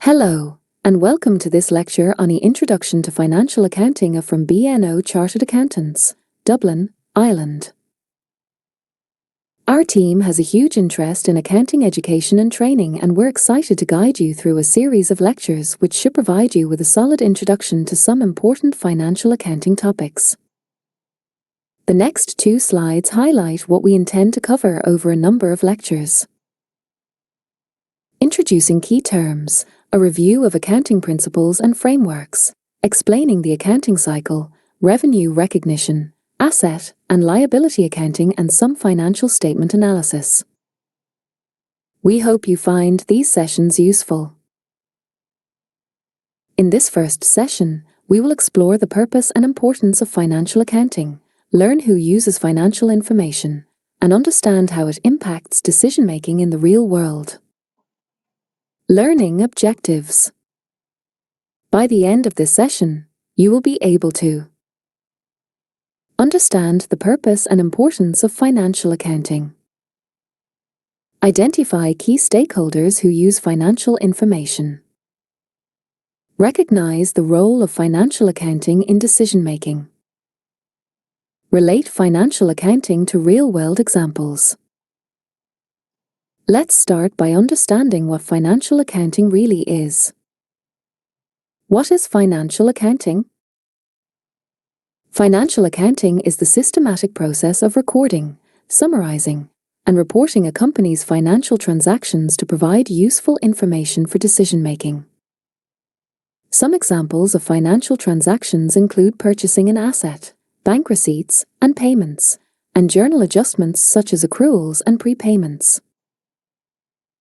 Hello, and welcome to this lecture on the Introduction to Financial Accounting from BNO Chartered Accountants, Dublin, Ireland. Our team has a huge interest in accounting education and training, and we're excited to guide you through a series of lectures which should provide you with a solid introduction to some important financial accounting topics. The next 2 slides highlight what we intend to cover over a number of lectures. Introducing key terms, a review of accounting principles and frameworks, explaining the accounting cycle, revenue recognition, asset and liability accounting, and some financial statement analysis. We hope you find these sessions useful. In this first session, we will explore the purpose and importance of financial accounting, learn who uses financial information, and understand how it impacts decision-making in the real world. Learning objectives. By the end of this session, you will be able to understand the purpose and importance of financial accounting, identify key stakeholders who use financial information, recognize the role of financial accounting in decision-making, relate financial accounting to real-world examples. Let's start by understanding what financial accounting really is. What is financial accounting? Financial accounting is the systematic process of recording, summarizing, and reporting a company's financial transactions to provide useful information for decision-making. Some examples of financial transactions include purchasing an asset, bank receipts and payments, and journal adjustments such as accruals and prepayments.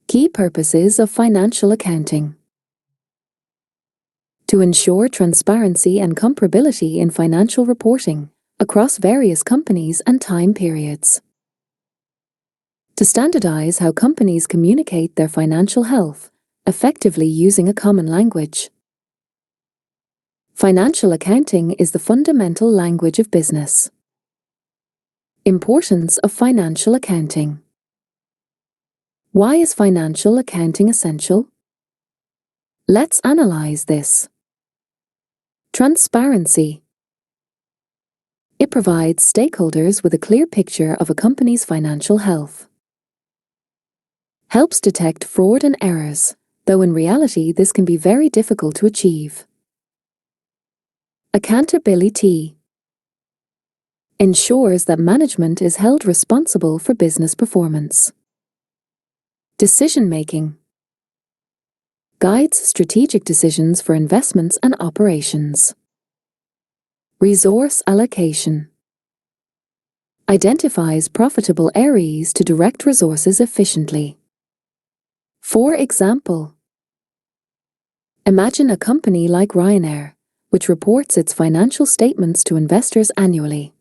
Key purposes of financial accounting. To ensure transparency and comparability in financial reporting across various companies and time periods. To standardize how companies communicate their financial health, effectively using a common language. Financial accounting is the fundamental language of business. Importance of financial accounting. Why is financial accounting essential? Let's analyze this. Transparency. It provides stakeholders with a clear picture of a company's financial health. Helps detect fraud and errors, though in reality this can be very difficult to achieve. Accountability. Ensures that management is held responsible for business performance. Decision-making. Guides strategic decisions for investments and operations. Resource allocation. Identifies profitable areas to direct resources efficiently. For example, imagine a company like Ryanair, which reports its financial statements to investors annually.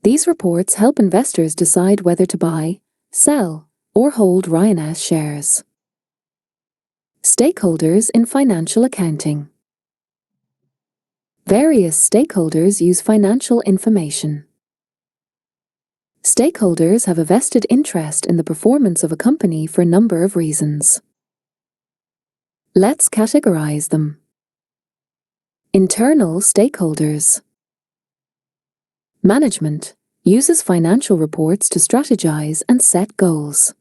These reports help investors decide whether to buy, sell, or hold Ryanair shares. Stakeholders in financial accounting. Various stakeholders use financial information. Stakeholders have a vested interest in the performance of a company for a number of reasons. Let's categorize them. Internal stakeholders. Management uses financial reports to strategize and set goals.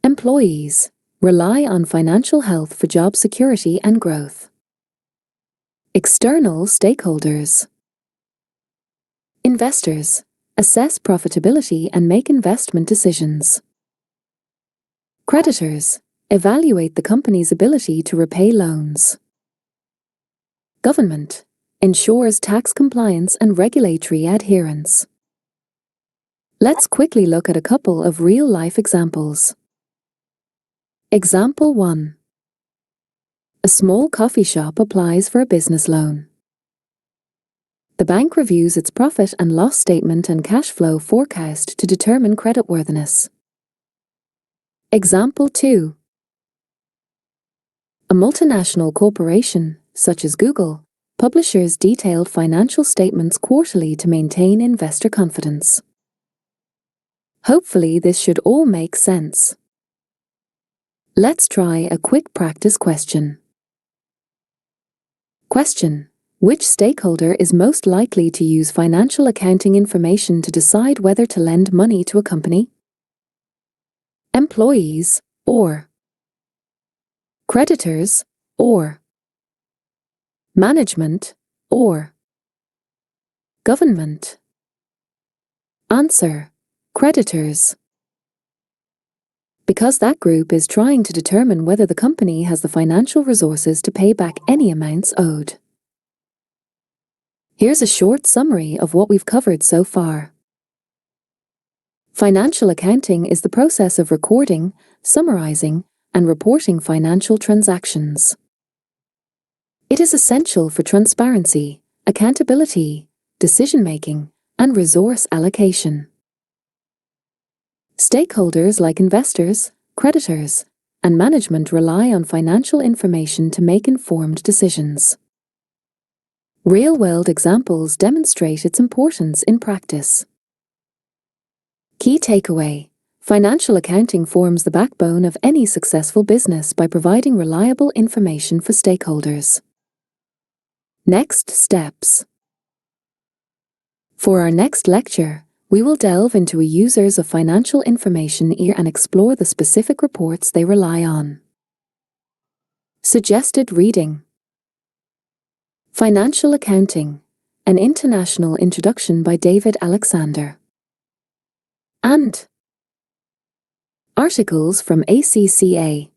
Employees rely on financial health for job security and growth. External stakeholders. Investors assess profitability and make investment decisions. Creditors evaluate the company's ability to repay loans. Government ensures tax compliance and regulatory adherence. Let's quickly look at a couple of real-life examples. Example 1. A small coffee shop applies for a business loan. The bank reviews its profit and loss statement and cash flow forecast to determine creditworthiness. Example 2. A multinational corporation, such as Google, publishes detailed financial statements quarterly to maintain investor confidence. Hopefully this should all make sense. Let's try a quick practice question. Question: which stakeholder is most likely to use financial accounting information to decide whether to lend money to a company? Employees or creditors or management or government? Answer: creditors. Because that group is trying to determine whether the company has the financial resources to pay back any amounts owed. Here's a short summary of what we've covered so far. Financial accounting is the process of recording, summarizing, and reporting financial transactions. It is essential for transparency, accountability, decision-making, and resource allocation. Stakeholders like investors, creditors, and management rely on financial information to make informed decisions. Real-world examples demonstrate its importance in practice. Key takeaway: financial accounting forms the backbone of any successful business by providing reliable information for stakeholders. Next steps. For our next lecture, we will delve into users of financial information and explore the specific reports they rely on. Suggested reading: Financial Accounting, an International Introduction by David Alexander. And articles from ACCA.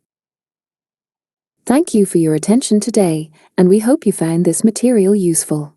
Thank you for your attention today, and we hope you found this material useful.